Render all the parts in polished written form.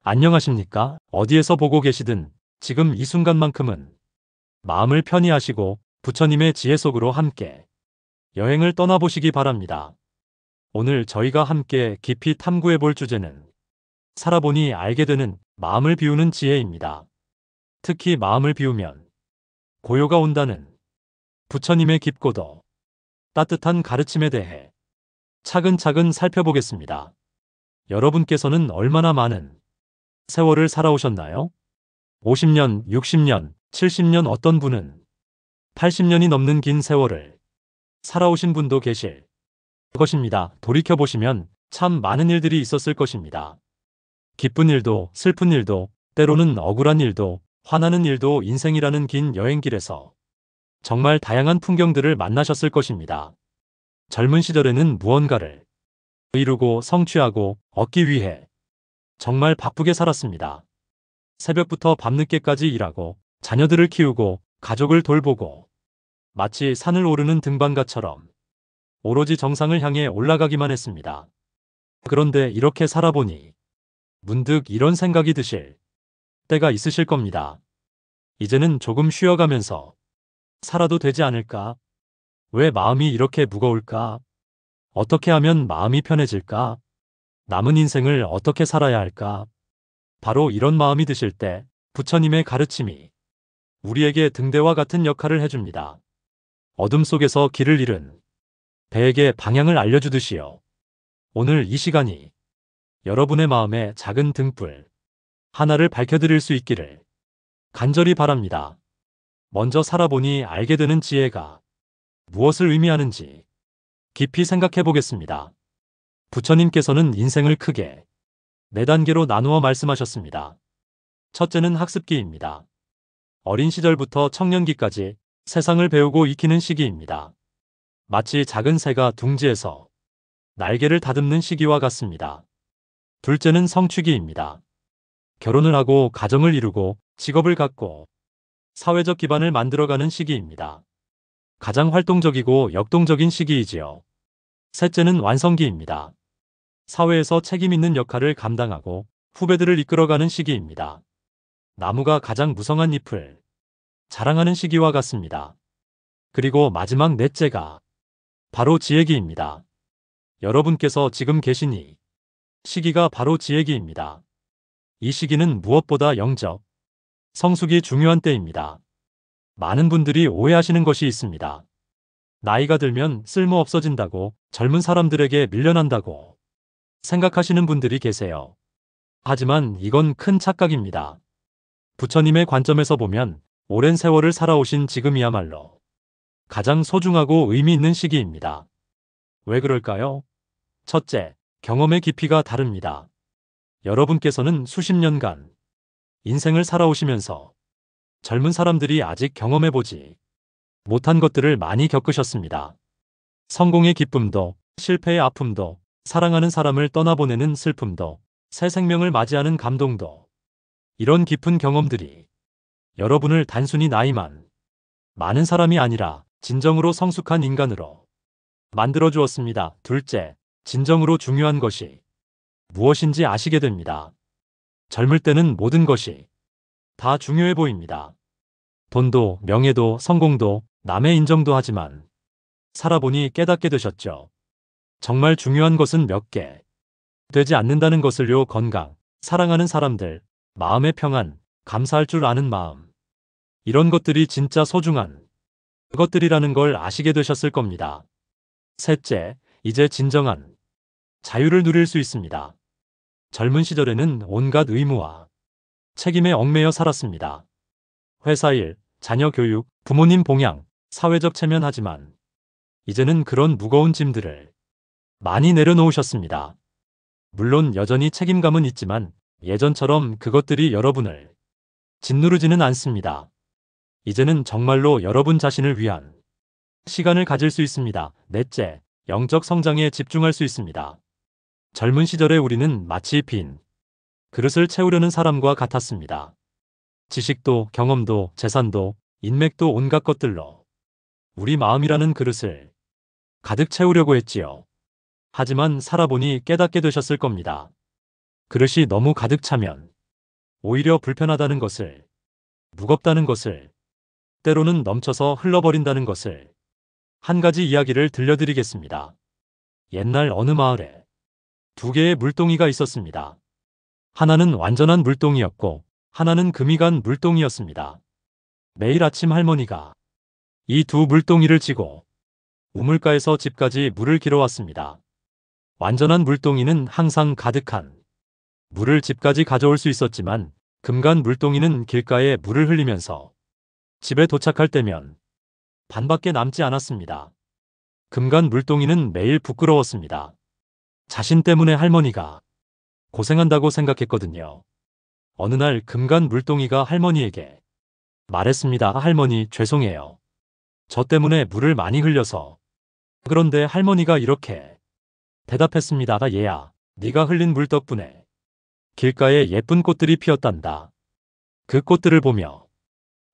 안녕하십니까? 어디에서 보고 계시든 지금 이 순간만큼은 마음을 편히 하시고 부처님의 지혜 속으로 함께 여행을 떠나보시기 바랍니다. 오늘 저희가 함께 깊이 탐구해 볼 주제는 살아보니 알게 되는 마음을 비우는 지혜입니다. 특히 마음을 비우면 고요가 온다는 부처님의 깊고도 따뜻한 가르침에 대해 차근차근 살펴보겠습니다. 여러분께서는 얼마나 많은 세월을 살아오셨나요? 50년, 60년, 70년, 어떤 분은 80년이 넘는 긴 세월을 살아오신 분도 계실 것입니다. 돌이켜보시면 참 많은 일들이 있었을 것입니다. 기쁜 일도, 슬픈 일도, 때로는 억울한 일도, 화나는 일도 인생이라는 긴 여행길에서 정말 다양한 풍경들을 만나셨을 것입니다. 젊은 시절에는 무언가를 이루고 성취하고 얻기 위해 정말 바쁘게 살았습니다. 새벽부터 밤늦게까지 일하고 자녀들을 키우고 가족을 돌보고 마치 산을 오르는 등반가처럼 오로지 정상을 향해 올라가기만 했습니다. 그런데 이렇게 살아보니 문득 이런 생각이 드실 때가 있으실 겁니다. 이제는 조금 쉬어가면서 살아도 되지 않을까? 왜 마음이 이렇게 무거울까? 어떻게 하면 마음이 편해질까? 남은 인생을 어떻게 살아야 할까? 바로 이런 마음이 드실 때 부처님의 가르침이 우리에게 등대와 같은 역할을 해줍니다. 어둠 속에서 길을 잃은 배에게 방향을 알려주듯이요. 오늘 이 시간이 여러분의 마음에 작은 등불 하나를 밝혀드릴 수 있기를 간절히 바랍니다. 먼저 살아보니 알게 되는 지혜가 무엇을 의미하는지 깊이 생각해 보겠습니다. 부처님께서는 인생을 크게 4단계로 나누어 말씀하셨습니다. 첫째는 학습기입니다. 어린 시절부터 청년기까지 세상을 배우고 익히는 시기입니다. 마치 작은 새가 둥지에서 날개를 다듬는 시기와 같습니다. 둘째는 성취기입니다. 결혼을 하고 가정을 이루고 직업을 갖고 사회적 기반을 만들어가는 시기입니다. 가장 활동적이고 역동적인 시기이지요. 셋째는 완성기입니다. 사회에서 책임 있는 역할을 감당하고 후배들을 이끌어가는 시기입니다. 나무가 가장 무성한 잎을 자랑하는 시기와 같습니다. 그리고 마지막 넷째가 바로 지혜기입니다. 여러분께서 지금 계신 이 시기가 바로 지혜기입니다. 이 시기는 무엇보다 영적, 성숙이 중요한 때입니다. 많은 분들이 오해하시는 것이 있습니다. 나이가 들면 쓸모 없어진다고, 젊은 사람들에게 밀려난다고 생각하시는 분들이 계세요. 하지만 이건 큰 착각입니다. 부처님의 관점에서 보면 오랜 세월을 살아오신 지금이야말로 가장 소중하고 의미 있는 시기입니다. 왜 그럴까요? 첫째, 경험의 깊이가 다릅니다. 여러분께서는 수십 년간 인생을 살아오시면서 젊은 사람들이 아직 경험해보지 못한 것들을 많이 겪으셨습니다. 성공의 기쁨도, 실패의 아픔도, 사랑하는 사람을 떠나보내는 슬픔도, 새 생명을 맞이하는 감동도, 이런 깊은 경험들이 여러분을 단순히 나이만 많은 사람이 아니라 진정으로 성숙한 인간으로 만들어 주었습니다. 둘째, 진정으로 중요한 것이 무엇인지 아시게 됩니다. 젊을 때는 모든 것이 다 중요해 보입니다. 돈도, 명예도, 성공도, 남의 인정도. 하지만 살아보니 깨닫게 되셨죠. 정말 중요한 것은 몇 개 되지 않는다는 것을요. 건강, 사랑하는 사람들, 마음의 평안, 감사할 줄 아는 마음, 이런 것들이 진짜 소중한 그것들이라는 걸 아시게 되셨을 겁니다. 셋째, 이제 진정한 자유를 누릴 수 있습니다. 젊은 시절에는 온갖 의무와 책임에 얽매여 살았습니다. 회사 일, 자녀 교육, 부모님 봉양, 사회적 체면하지만 이제는 그런 무거운 짐들을 많이 내려놓으셨습니다. 물론 여전히 책임감은 있지만 예전처럼 그것들이 여러분을 짓누르지는 않습니다. 이제는 정말로 여러분 자신을 위한 시간을 가질 수 있습니다. 넷째, 영적 성장에 집중할 수 있습니다. 젊은 시절에 우리는 마치 빈 그릇을 채우려는 사람과 같았습니다. 지식도, 경험도, 재산도, 인맥도 온갖 것들로 우리 마음이라는 그릇을 가득 채우려고 했지요. 하지만 살아보니 깨닫게 되셨을 겁니다. 그릇이 너무 가득 차면 오히려 불편하다는 것을, 무겁다는 것을, 때로는 넘쳐서 흘러버린다는 것을 한 가지 이야기를 들려드리겠습니다. 옛날 어느 마을에 두 개의 물동이가 있었습니다. 하나는 완전한 물동이었고 하나는 금이 간 물동이었습니다. 매일 아침 할머니가 이 두 물동이를 지고 우물가에서 집까지 물을 길어왔습니다. 완전한 물동이는 항상 가득한 물을 집까지 가져올 수 있었지만 금간 물동이는 길가에 물을 흘리면서 집에 도착할 때면 반밖에 남지 않았습니다. 금간 물동이는 매일 부끄러웠습니다. 자신 때문에 할머니가 고생한다고 생각했거든요. 어느 날 금간 물동이가 할머니에게 말했습니다. 할머니, 죄송해요. 저 때문에 물을 많이 흘려서. 그런데 할머니가 이렇게 대답했습니다. 얘야, 네가 흘린 물 덕분에 길가에 예쁜 꽃들이 피었단다. 그 꽃들을 보며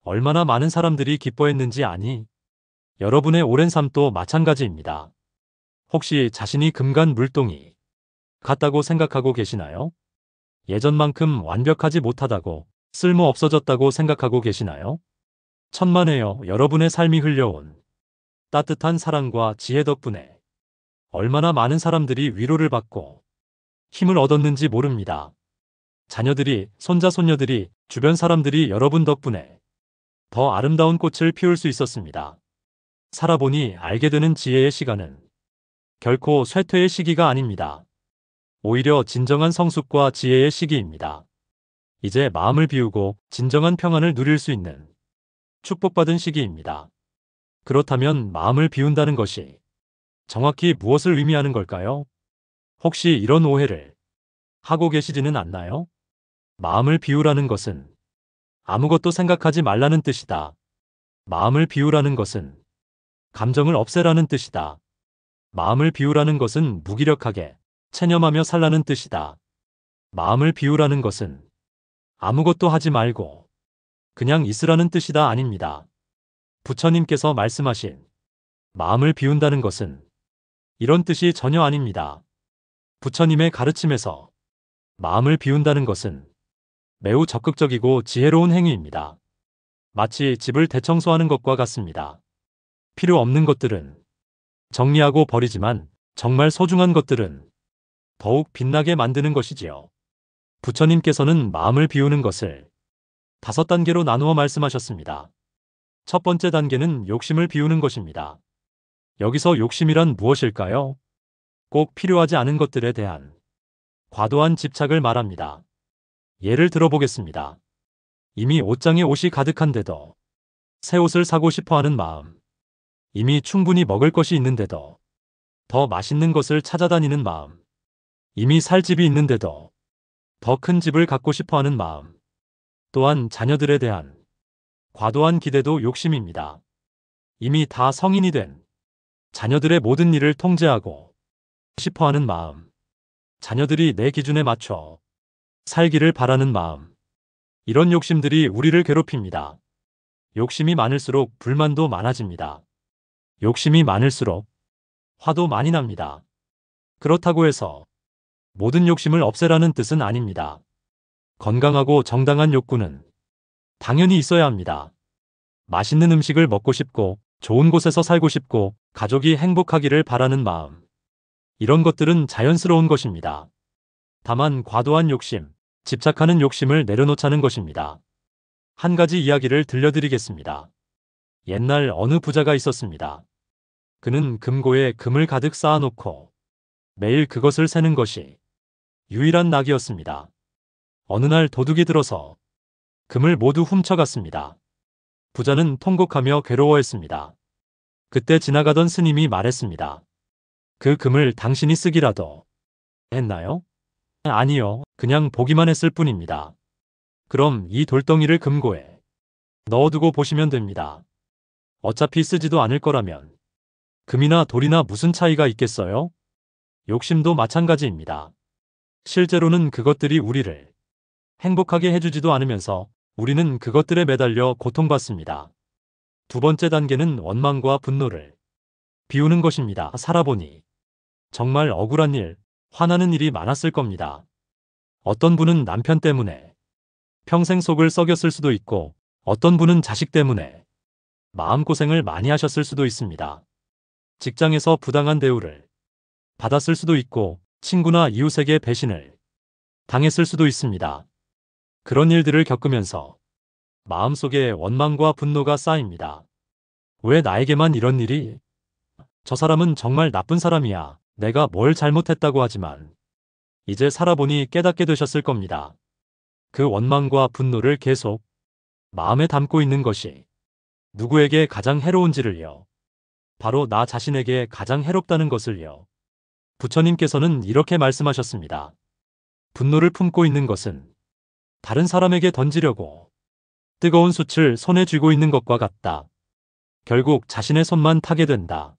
얼마나 많은 사람들이 기뻐했는지 아니? 여러분의 오랜 삶도 마찬가지입니다. 혹시 자신이 금간 물동이 같다고 생각하고 계시나요? 예전만큼 완벽하지 못하다고, 쓸모 없어졌다고 생각하고 계시나요? 천만에요. 여러분의 삶이 흘려온 따뜻한 사랑과 지혜 덕분에 얼마나 많은 사람들이 위로를 받고 힘을 얻었는지 모릅니다. 자녀들이, 손자, 손녀들이, 주변 사람들이 여러분 덕분에 더 아름다운 꽃을 피울 수 있었습니다. 살아보니 알게 되는 지혜의 시간은 결코 쇠퇴의 시기가 아닙니다. 오히려 진정한 성숙과 지혜의 시기입니다. 이제 마음을 비우고 진정한 평안을 누릴 수 있는 축복받은 시기입니다. 그렇다면 마음을 비운다는 것이 정확히 무엇을 의미하는 걸까요? 혹시 이런 오해를 하고 계시지는 않나요? 마음을 비우라는 것은 아무것도 생각하지 말라는 뜻이다. 마음을 비우라는 것은 감정을 없애라는 뜻이다. 마음을 비우라는 것은 무기력하게 체념하며 살라는 뜻이다. 마음을 비우라는 것은 아무것도 하지 말고 그냥 있으라는 뜻이다 아닙니다. 부처님께서 말씀하신 마음을 비운다는 것은 이런 뜻이 전혀 아닙니다. 부처님의 가르침에서 마음을 비운다는 것은 매우 적극적이고 지혜로운 행위입니다. 마치 집을 대청소하는 것과 같습니다. 필요 없는 것들은 정리하고 버리지만 정말 소중한 것들은 더욱 빛나게 만드는 것이지요. 부처님께서는 마음을 비우는 것을 5단계로 나누어 말씀하셨습니다. 첫 번째 단계는 욕심을 비우는 것입니다. 여기서 욕심이란 무엇일까요? 꼭 필요하지 않은 것들에 대한 과도한 집착을 말합니다. 예를 들어보겠습니다. 이미 옷장에 옷이 가득한데도 새 옷을 사고 싶어하는 마음. 이미 충분히 먹을 것이 있는데도 더 맛있는 것을 찾아다니는 마음. 이미 살 집이 있는데도 더 큰 집을 갖고 싶어하는 마음. 또한 자녀들에 대한 과도한 기대도 욕심입니다. 이미 다 성인이 된 자녀들의 모든 일을 통제하고 싶어하는 마음. 자녀들이 내 기준에 맞춰 살기를 바라는 마음. 이런 욕심들이 우리를 괴롭힙니다. 욕심이 많을수록 불만도 많아집니다. 욕심이 많을수록 화도 많이 납니다. 그렇다고 해서 모든 욕심을 없애라는 뜻은 아닙니다. 건강하고 정당한 욕구는 당연히 있어야 합니다. 맛있는 음식을 먹고 싶고 좋은 곳에서 살고 싶고 가족이 행복하기를 바라는 마음. 이런 것들은 자연스러운 것입니다. 다만 과도한 욕심, 집착하는 욕심을 내려놓자는 것입니다. 한 가지 이야기를 들려드리겠습니다. 옛날 어느 부자가 있었습니다. 그는 금고에 금을 가득 쌓아놓고 매일 그것을 세는 것이 유일한 낙이었습니다. 어느 날 도둑이 들어서 금을 모두 훔쳐갔습니다. 부자는 통곡하며 괴로워했습니다. 그때 지나가던 스님이 말했습니다. 그 금을 당신이 쓰기라도 했나요? 아니요, 그냥 보기만 했을 뿐입니다. 그럼 이 돌덩이를 금고에 넣어두고 보시면 됩니다. 어차피 쓰지도 않을 거라면 금이나 돌이나 무슨 차이가 있겠어요? 욕심도 마찬가지입니다. 실제로는 그것들이 우리를 행복하게 해주지도 않으면서 우리는 그것들에 매달려 고통받습니다. 두 번째 단계는 원망과 분노를 비우는 것입니다. 살아보니 정말 억울한 일, 화나는 일이 많았을 겁니다. 어떤 분은 남편 때문에 평생 속을 썩였을 수도 있고 어떤 분은 자식 때문에 마음고생을 많이 하셨을 수도 있습니다. 직장에서 부당한 대우를 받았을 수도 있고 친구나 이웃에게 배신을 당했을 수도 있습니다. 그런 일들을 겪으면서 마음속에 원망과 분노가 쌓입니다. 왜 나에게만 이런 일이? 저 사람은 정말 나쁜 사람이야. 내가 뭘 잘못했다고 하지만 이제 살아보니 깨닫게 되셨을 겁니다. 그 원망과 분노를 계속 마음에 담고 있는 것이 누구에게 가장 해로운지를요. 바로 나 자신에게 가장 해롭다는 것을요. 부처님께서는 이렇게 말씀하셨습니다. 분노를 품고 있는 것은 다른 사람에게 던지려고 뜨거운 숯을 손에 쥐고 있는 것과 같다. 결국 자신의 손만 타게 된다.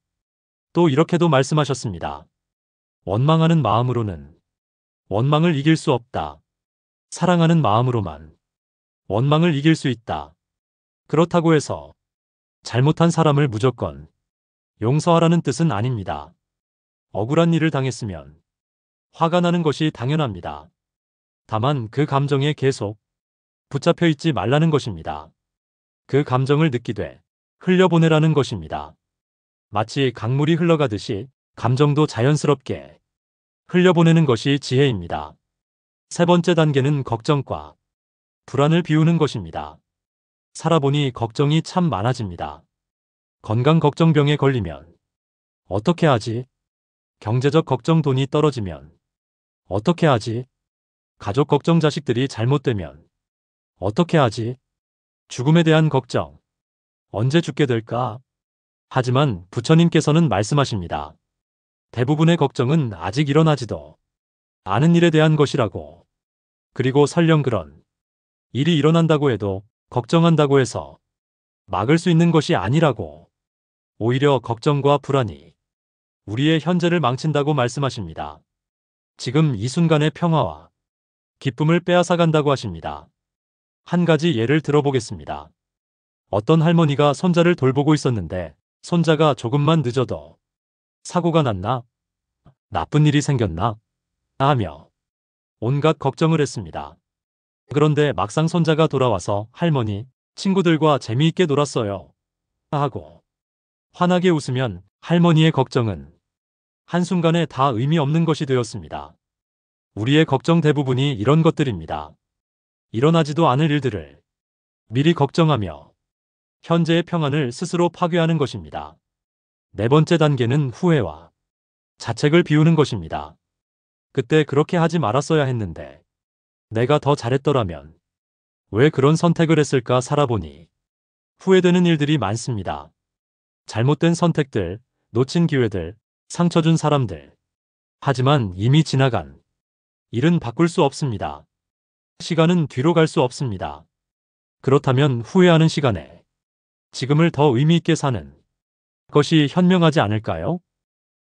또 이렇게도 말씀하셨습니다. 원망하는 마음으로는 원망을 이길 수 없다. 사랑하는 마음으로만 원망을 이길 수 있다. 그렇다고 해서 잘못한 사람을 무조건 용서하라는 뜻은 아닙니다. 억울한 일을 당했으면 화가 나는 것이 당연합니다. 다만 그 감정에 계속 붙잡혀 있지 말라는 것입니다. 그 감정을 느끼되 흘려보내라는 것입니다. 마치 강물이 흘러가듯이 감정도 자연스럽게 흘려보내는 것이 지혜입니다. 세 번째 단계는 걱정과 불안을 비우는 것입니다. 살아보니 걱정이 참 많아집니다. 건강 걱정병에 걸리면 어떻게 하지? 경제적 걱정 돈이 떨어지면 어떻게 하지? 가족 걱정 자식들이 잘못되면 어떻게 하지? 죽음에 대한 걱정. 언제 죽게 될까? 하지만 부처님께서는 말씀하십니다. 대부분의 걱정은 아직 일어나지도 않은 일에 대한 것이라고. 그리고 설령 그런 일이 일어난다고 해도 걱정한다고 해서 막을 수 있는 것이 아니라고. 오히려 걱정과 불안이 우리의 현재를 망친다고 말씀하십니다. 지금 이 순간의 평화와 기쁨을 빼앗아간다고 하십니다. 한 가지 예를 들어보겠습니다. 어떤 할머니가 손자를 돌보고 있었는데 손자가 조금만 늦어도 사고가 났나? 나쁜 일이 생겼나? 하며 온갖 걱정을 했습니다. 그런데 막상 손자가 돌아와서 할머니, 친구들과 재미있게 놀았어요. 하고 환하게 웃으면 할머니의 걱정은 한순간에 다 의미 없는 것이 되었습니다. 우리의 걱정 대부분이 이런 것들입니다. 일어나지도 않을 일들을 미리 걱정하며 현재의 평안을 스스로 파괴하는 것입니다. 네 번째 단계는 후회와 자책을 비우는 것입니다. 그때 그렇게 하지 말았어야 했는데 내가 더 잘했더라면 왜 그런 선택을 했을까 살아보니 후회되는 일들이 많습니다. 잘못된 선택들, 놓친 기회들, 상처 준 사람들. 하지만 이미 지나간 일은 바꿀 수 없습니다. 시간은 뒤로 갈 수 없습니다. 그렇다면 후회하는 시간에 지금을 더 의미 있게 사는 것이 현명하지 않을까요?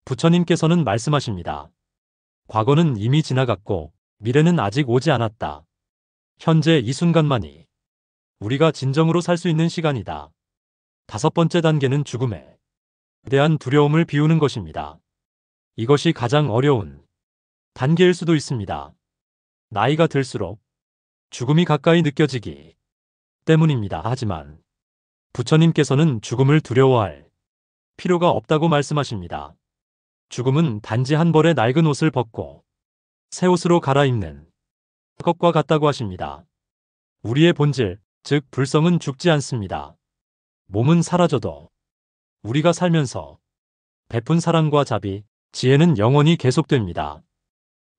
부처님께서는 말씀하십니다. 과거는 이미 지나갔고 미래는 아직 오지 않았다. 현재 이 순간만이 우리가 진정으로 살 수 있는 시간이다. 다섯 번째 단계는 죽음에 대한 두려움을 비우는 것입니다. 이것이 가장 어려운 단계일 수도 있습니다. 나이가 들수록 죽음이 가까이 느껴지기 때문입니다. 하지만 부처님께서는 죽음을 두려워할 필요가 없다고 말씀하십니다. 죽음은 단지 한 벌의 낡은 옷을 벗고 새 옷으로 갈아입는 것과 같다고 하십니다. 우리의 본질, 즉 불성은 죽지 않습니다. 몸은 사라져도 우리가 살면서 베푼 사랑과 자비, 지혜는 영원히 계속됩니다.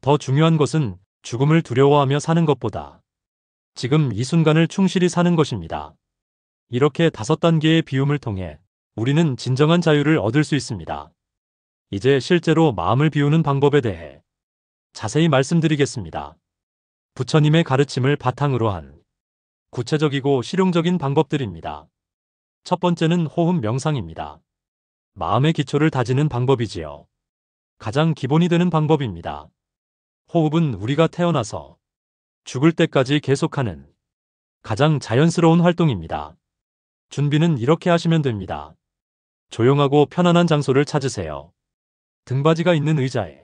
더 중요한 것은 죽음을 두려워하며 사는 것보다 지금 이 순간을 충실히 사는 것입니다. 이렇게 다섯 단계의 비움을 통해 우리는 진정한 자유를 얻을 수 있습니다. 이제 실제로 마음을 비우는 방법에 대해 자세히 말씀드리겠습니다. 부처님의 가르침을 바탕으로 한 구체적이고 실용적인 방법들입니다. 첫 번째는 호흡 명상입니다. 마음의 기초를 다지는 방법이지요. 가장 기본이 되는 방법입니다. 호흡은 우리가 태어나서 죽을 때까지 계속하는 가장 자연스러운 활동입니다. 준비는 이렇게 하시면 됩니다. 조용하고 편안한 장소를 찾으세요. 등받이가 있는 의자에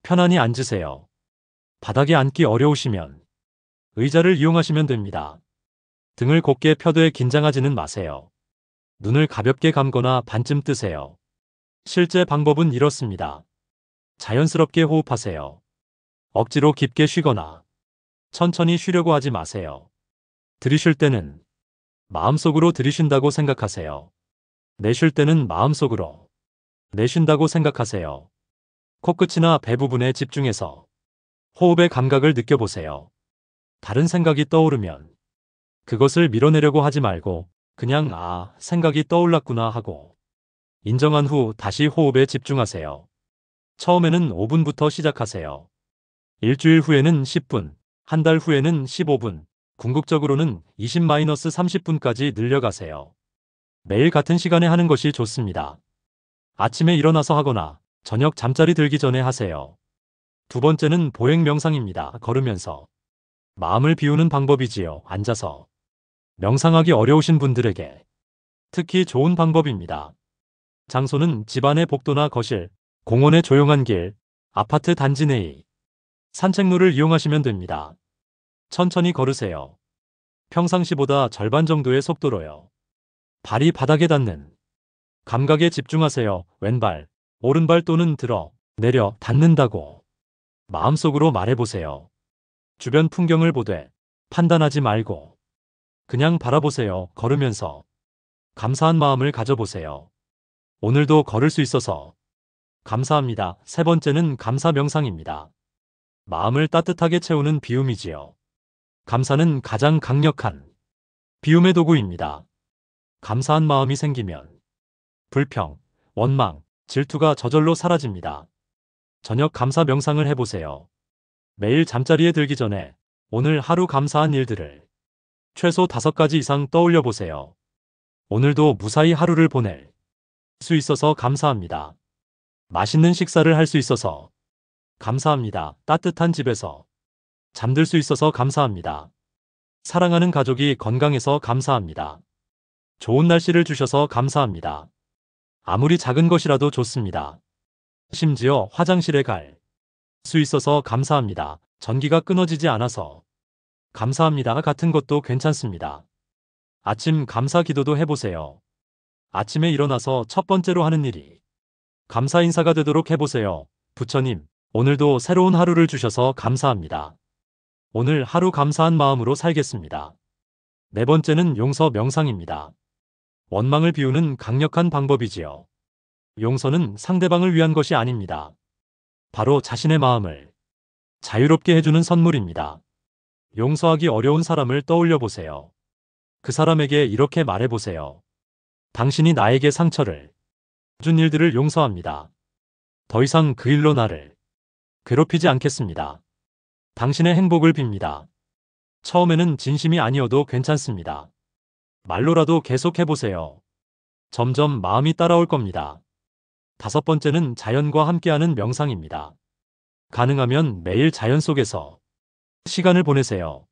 편안히 앉으세요. 바닥에 앉기 어려우시면 의자를 이용하시면 됩니다. 등을 곧게 펴되 긴장하지는 마세요. 눈을 가볍게 감거나 반쯤 뜨세요. 실제 방법은 이렇습니다. 자연스럽게 호흡하세요. 억지로 깊게 쉬거나 천천히 쉬려고 하지 마세요. 들이쉴 때는 마음속으로 들이쉰다고 생각하세요. 내쉴 때는 마음속으로 내쉰다고 생각하세요. 코끝이나 배 부분에 집중해서 호흡의 감각을 느껴보세요. 다른 생각이 떠오르면 그것을 밀어내려고 하지 말고 그냥 생각이 떠올랐구나 하고 인정한 후 다시 호흡에 집중하세요. 처음에는 5분부터 시작하세요. 일주일 후에는 10분, 한 달 후에는 15분, 궁극적으로는 20-30분까지 늘려가세요. 매일 같은 시간에 하는 것이 좋습니다. 아침에 일어나서 하거나 저녁 잠자리 들기 전에 하세요. 두 번째는 보행 명상입니다. 걸으면서 마음을 비우는 방법이지요. 앉아서 명상하기 어려우신 분들에게 특히 좋은 방법입니다. 장소는 집안의 복도나 거실, 공원의 조용한 길, 아파트 단지 내의 산책로를 이용하시면 됩니다. 천천히 걸으세요. 평상시보다 절반 정도의 속도로요. 발이 바닥에 닿는 감각에 집중하세요. 왼발, 오른발 또는 들어, 내려, 닿는다고 마음속으로 말해보세요. 주변 풍경을 보되 판단하지 말고 그냥 바라보세요. 걸으면서 감사한 마음을 가져보세요. 오늘도 걸을 수 있어서 감사합니다. 세 번째는 감사 명상입니다. 마음을 따뜻하게 채우는 비움이지요. 감사는 가장 강력한 비움의 도구입니다. 감사한 마음이 생기면 불평, 원망, 질투가 저절로 사라집니다. 저녁 감사 명상을 해보세요. 매일 잠자리에 들기 전에 오늘 하루 감사한 일들을 최소 5가지 이상 떠올려 보세요. 오늘도 무사히 하루를 보낼 수 있어서 감사합니다. 맛있는 식사를 할 수 있어서 감사합니다. 따뜻한 집에서 잠들 수 있어서 감사합니다. 사랑하는 가족이 건강해서 감사합니다. 좋은 날씨를 주셔서 감사합니다. 아무리 작은 것이라도 좋습니다. 심지어 화장실에 갈 수 있어서 감사합니다. 전기가 끊어지지 않아서 감사합니다. 같은 것도 괜찮습니다. 아침 감사 기도도 해보세요. 아침에 일어나서 첫 번째로 하는 일이 감사 인사가 되도록 해보세요. 부처님, 오늘도 새로운 하루를 주셔서 감사합니다. 오늘 하루 감사한 마음으로 살겠습니다. 네 번째는 용서 명상입니다. 원망을 비우는 강력한 방법이지요. 용서는 상대방을 위한 것이 아닙니다. 바로 자신의 마음을 자유롭게 해주는 선물입니다. 용서하기 어려운 사람을 떠올려 보세요. 그 사람에게 이렇게 말해보세요. 당신이 나에게 상처를 준 일들을 용서합니다. 더 이상 그 일로 나를 괴롭히지 않겠습니다. 당신의 행복을 빕니다. 처음에는 진심이 아니어도 괜찮습니다. 말로라도 계속 해보세요. 점점 마음이 따라올 겁니다. 다섯 번째는 자연과 함께하는 명상입니다. 가능하면 매일 자연 속에서 시간을 보내세요.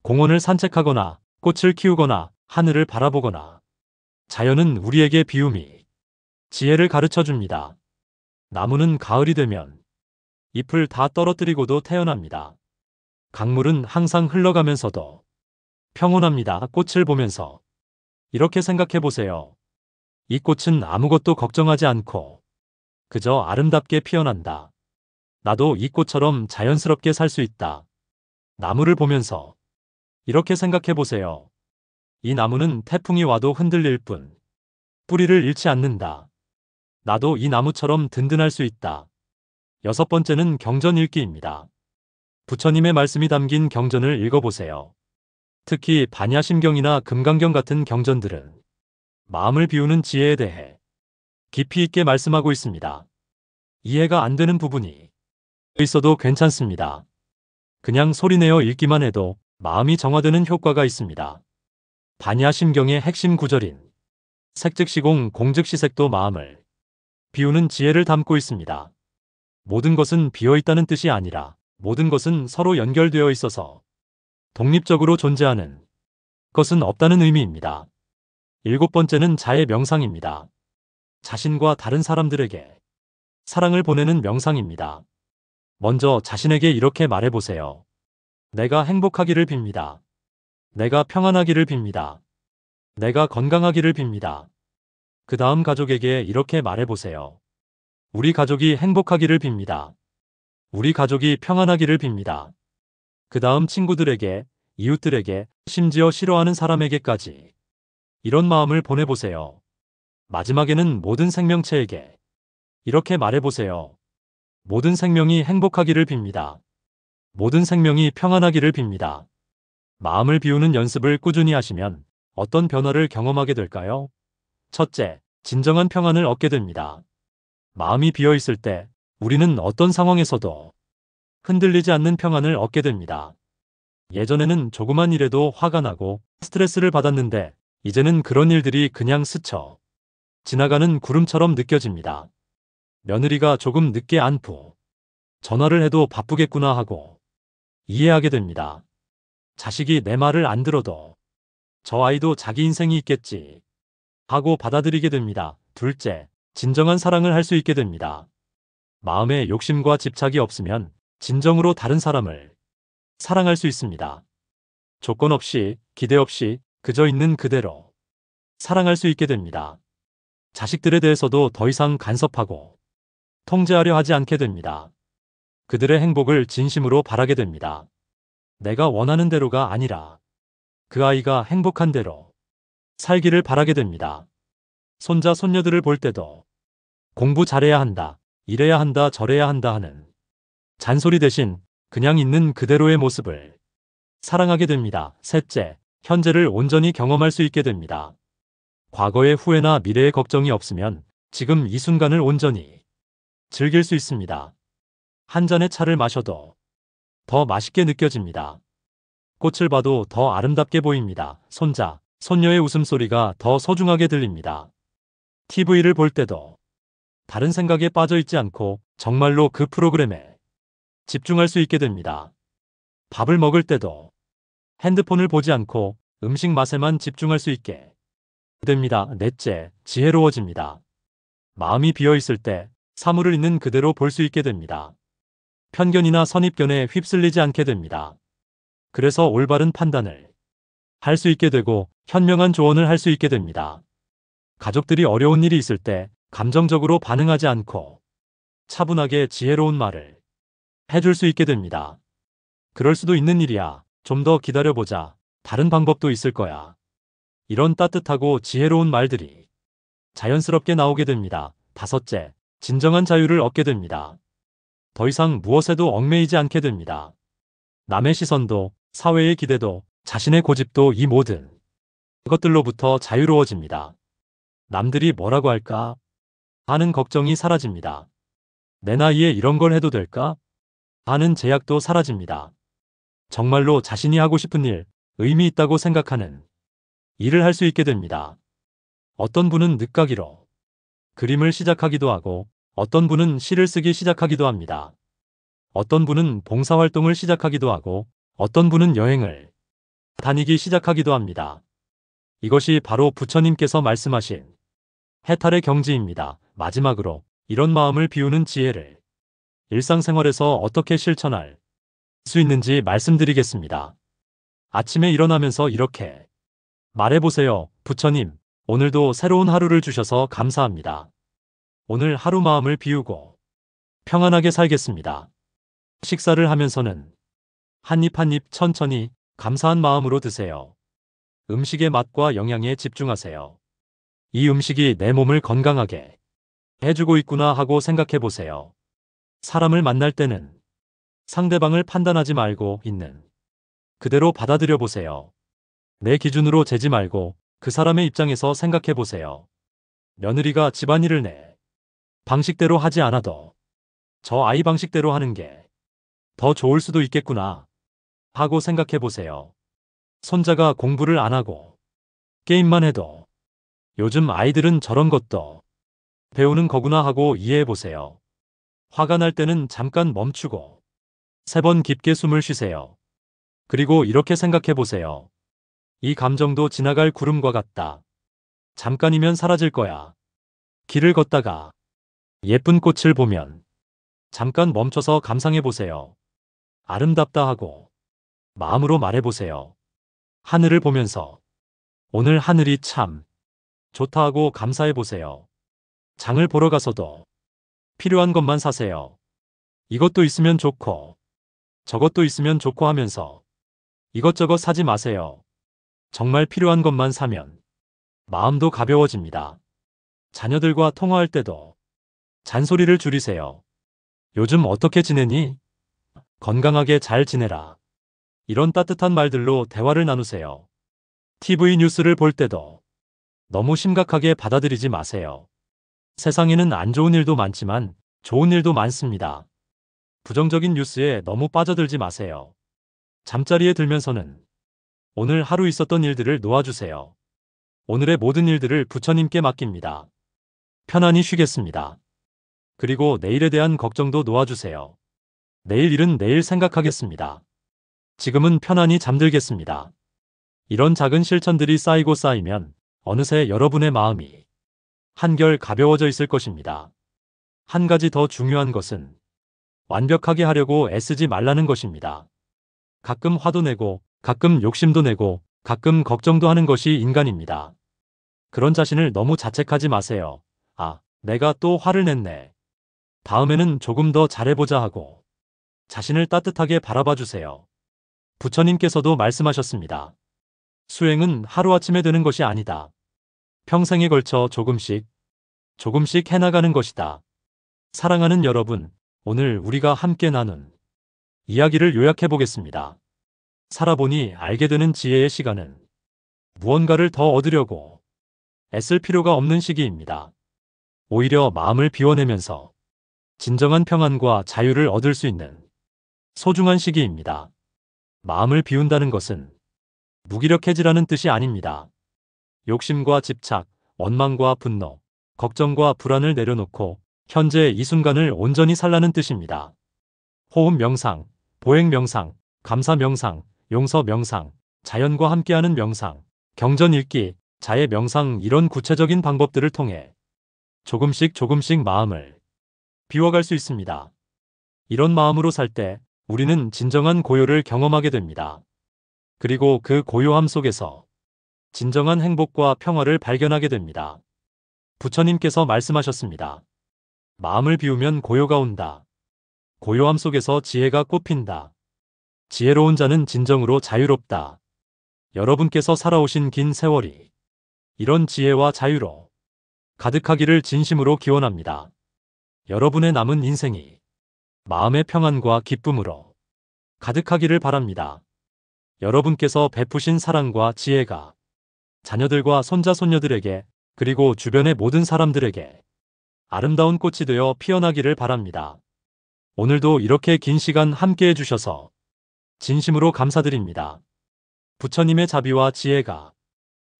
공원을 산책하거나 꽃을 키우거나 하늘을 바라보거나 자연은 우리에게 비움이 지혜를 가르쳐 줍니다. 나무는 가을이 되면 잎을 다 떨어뜨리고도 태어납니다. 강물은 항상 흘러가면서도 평온합니다. 꽃을 보면서 이렇게 생각해 보세요. 이 꽃은 아무것도 걱정하지 않고 그저 아름답게 피어난다. 나도 이 꽃처럼 자연스럽게 살 수 있다. 나무를 보면서 이렇게 생각해 보세요. 이 나무는 태풍이 와도 흔들릴 뿐 뿌리를 잃지 않는다. 나도 이 나무처럼 든든할 수 있다. 여섯 번째는 경전 읽기입니다. 부처님의 말씀이 담긴 경전을 읽어보세요. 특히 반야심경이나 금강경 같은 경전들은 마음을 비우는 지혜에 대해 깊이 있게 말씀하고 있습니다. 이해가 안 되는 부분이 있어도 괜찮습니다. 그냥 소리내어 읽기만 해도 마음이 정화되는 효과가 있습니다. 반야심경의 핵심 구절인 색즉시공 공즉시색도 마음을 비우는 지혜를 담고 있습니다. 모든 것은 비어있다는 뜻이 아니라 모든 것은 서로 연결되어 있어서 독립적으로 존재하는 것은 없다는 의미입니다. 일곱 번째는 자의 명상입니다. 자신과 다른 사람들에게 사랑을 보내는 명상입니다. 먼저 자신에게 이렇게 말해보세요. 내가 행복하기를 빕니다. 내가 평안하기를 빕니다. 내가 건강하기를 빕니다. 그 다음 가족에게 이렇게 말해보세요. 우리 가족이 행복하기를 빕니다. 우리 가족이 평안하기를 빕니다. 그 다음 친구들에게, 이웃들에게, 심지어 싫어하는 사람에게까지 이런 마음을 보내보세요. 마지막에는 모든 생명체에게 이렇게 말해보세요. 모든 생명이 행복하기를 빕니다. 모든 생명이 평안하기를 빕니다. 마음을 비우는 연습을 꾸준히 하시면 어떤 변화를 경험하게 될까요? 첫째, 진정한 평안을 얻게 됩니다. 마음이 비어 있을 때 우리는 어떤 상황에서도 흔들리지 않는 평안을 얻게 됩니다. 예전에는 조그만 일에도 화가 나고 스트레스를 받았는데 이제는 그런 일들이 그냥 스쳐 지나가는 구름처럼 느껴집니다. 며느리가 조금 늦게 안부 전화를 해도 바쁘겠구나 하고 이해하게 됩니다. 자식이 내 말을 안 들어도 저 아이도 자기 인생이 있겠지 하고 받아들이게 됩니다. 둘째, 진정한 사랑을 할 수 있게 됩니다. 마음에 욕심과 집착이 없으면 진정으로 다른 사람을 사랑할 수 있습니다. 조건 없이, 기대 없이 그저 있는 그대로 사랑할 수 있게 됩니다. 자식들에 대해서도 더 이상 간섭하고 통제하려 하지 않게 됩니다. 그들의 행복을 진심으로 바라게 됩니다. 내가 원하는 대로가 아니라 그 아이가 행복한 대로 살기를 바라게 됩니다. 손자, 손녀들을 볼 때도 공부 잘해야 한다, 이래야 한다, 저래야 한다 하는 잔소리 대신 그냥 있는 그대로의 모습을 사랑하게 됩니다. 셋째, 현재를 온전히 경험할 수 있게 됩니다. 과거의 후회나 미래의 걱정이 없으면 지금 이 순간을 온전히 즐길 수 있습니다. 한 잔의 차를 마셔도 더 맛있게 느껴집니다. 꽃을 봐도 더 아름답게 보입니다. 손자, 손녀의 웃음소리가 더 소중하게 들립니다. TV를 볼 때도 다른 생각에 빠져 있지 않고 정말로 그 프로그램에 집중할 수 있게 됩니다. 밥을 먹을 때도 핸드폰을 보지 않고 음식 맛에만 집중할 수 있게 됩니다. 넷째, 지혜로워집니다. 마음이 비어 있을 때 사물을 있는 그대로 볼 수 있게 됩니다. 편견이나 선입견에 휩쓸리지 않게 됩니다. 그래서 올바른 판단을 할 수 있게 되고 현명한 조언을 할 수 있게 됩니다. 가족들이 어려운 일이 있을 때 감정적으로 반응하지 않고 차분하게 지혜로운 말을 해줄 수 있게 됩니다. 그럴 수도 있는 일이야. 좀 더 기다려보자. 다른 방법도 있을 거야. 이런 따뜻하고 지혜로운 말들이 자연스럽게 나오게 됩니다. 다섯째, 진정한 자유를 얻게 됩니다. 더 이상 무엇에도 얽매이지 않게 됩니다. 남의 시선도, 사회의 기대도, 자신의 고집도 이 모든 것들로부터 자유로워집니다. 남들이 뭐라고 할까 하는 걱정이 사라집니다. 내 나이에 이런 걸 해도 될까 하는 제약도 사라집니다. 정말로 자신이 하고 싶은 일, 의미 있다고 생각하는 일을 할 수 있게 됩니다. 어떤 분은 늦가기로 그림을 시작하기도 하고 어떤 분은 시를 쓰기 시작하기도 합니다. 어떤 분은 봉사활동을 시작하기도 하고 어떤 분은 여행을 다니기 시작하기도 합니다. 이것이 바로 부처님께서 말씀하신 해탈의 경지입니다. 마지막으로 이런 마음을 비우는 지혜를 일상생활에서 어떻게 실천할 수 있는지 말씀드리겠습니다. 아침에 일어나면서 이렇게 말해보세요. 부처님, 오늘도 새로운 하루를 주셔서 감사합니다. 오늘 하루 마음을 비우고 평안하게 살겠습니다. 식사를 하면서는 한 입 한 입 천천히 감사한 마음으로 드세요. 음식의 맛과 영양에 집중하세요. 이 음식이 내 몸을 건강하게 해주고 있구나 하고 생각해 보세요. 사람을 만날 때는 상대방을 판단하지 말고 있는 그대로 받아들여 보세요. 내 기준으로 재지 말고 그 사람의 입장에서 생각해 보세요. 며느리가 집안일을 내 방식대로 하지 않아도 저 아이 방식대로 하는 게 더 좋을 수도 있겠구나 하고 생각해 보세요. 손자가 공부를 안 하고 게임만 해도 요즘 아이들은 저런 것도 배우는 거구나 하고 이해해 보세요. 화가 날 때는 잠깐 멈추고 3번 깊게 숨을 쉬세요. 그리고 이렇게 생각해 보세요. 이 감정도 지나갈 구름과 같다. 잠깐이면 사라질 거야. 길을 걷다가 예쁜 꽃을 보면 잠깐 멈춰서 감상해 보세요. 아름답다 하고 마음으로 말해보세요. 하늘을 보면서 오늘 하늘이 참 좋다 하고 감사해보세요. 장을 보러 가서도 필요한 것만 사세요. 이것도 있으면 좋고 저것도 있으면 좋고 하면서 이것저것 사지 마세요. 정말 필요한 것만 사면 마음도 가벼워집니다. 자녀들과 통화할 때도 잔소리를 줄이세요. 요즘 어떻게 지내니? 건강하게 잘 지내라. 이런 따뜻한 말들로 대화를 나누세요. TV 뉴스를 볼 때도 너무 심각하게 받아들이지 마세요. 세상에는 안 좋은 일도 많지만 좋은 일도 많습니다. 부정적인 뉴스에 너무 빠져들지 마세요. 잠자리에 들면서는 오늘 하루 있었던 일들을 놓아주세요. 오늘의 모든 일들을 부처님께 맡깁니다. 편안히 쉬겠습니다. 그리고 내일에 대한 걱정도 놓아주세요. 내일 일은 내일 생각하겠습니다. 지금은 편안히 잠들겠습니다. 이런 작은 실천들이 쌓이고 쌓이면 어느새 여러분의 마음이 한결 가벼워져 있을 것입니다. 한 가지 더 중요한 것은 완벽하게 하려고 애쓰지 말라는 것입니다. 가끔 화도 내고, 가끔 욕심도 내고, 가끔 걱정도 하는 것이 인간입니다. 그런 자신을 너무 자책하지 마세요. 아, 내가 또 화를 냈네. 다음에는 조금 더 잘해보자 하고 자신을 따뜻하게 바라봐 주세요. 부처님께서도 말씀하셨습니다. 수행은 하루아침에 되는 것이 아니다. 평생에 걸쳐 조금씩 해나가는 것이다. 사랑하는 여러분, 오늘 우리가 함께 나눈 이야기를 요약해 보겠습니다. 살아보니 알게 되는 지혜의 시간은 무언가를 더 얻으려고 애쓸 필요가 없는 시기입니다. 오히려 마음을 비워내면서 진정한 평안과 자유를 얻을 수 있는 소중한 시기입니다. 마음을 비운다는 것은 무기력해지라는 뜻이 아닙니다. 욕심과 집착, 원망과 분노, 걱정과 불안을 내려놓고 현재 이 순간을 온전히 살라는 뜻입니다. 호흡 명상, 보행 명상, 감사 명상, 용서 명상, 자연과 함께하는 명상, 경전 읽기, 자해 명상 이런 구체적인 방법들을 통해 조금씩 마음을 비워갈 수 있습니다. 이런 마음으로 살 때 우리는 진정한 고요를 경험하게 됩니다. 그리고 그 고요함 속에서 진정한 행복과 평화를 발견하게 됩니다. 부처님께서 말씀하셨습니다. 마음을 비우면 고요가 온다. 고요함 속에서 지혜가 꽃핀다. 지혜로운 자는 진정으로 자유롭다. 여러분께서 살아오신 긴 세월이 이런 지혜와 자유로 가득하기를 진심으로 기원합니다. 여러분의 남은 인생이 마음의 평안과 기쁨으로 가득하기를 바랍니다. 여러분께서 베푸신 사랑과 지혜가 자녀들과 손자 손녀들에게 그리고 주변의 모든 사람들에게 아름다운 꽃이 되어 피어나기를 바랍니다. 오늘도 이렇게 긴 시간 함께 해주셔서 진심으로 감사드립니다. 부처님의 자비와 지혜가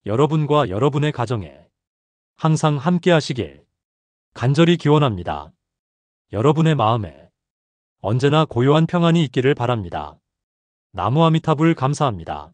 여러분과 여러분의 가정에 항상 함께 하시길 간절히 기원합니다. 여러분의 마음에 언제나 고요한 평안이 있기를 바랍니다. 나무 아미타불 감사합니다.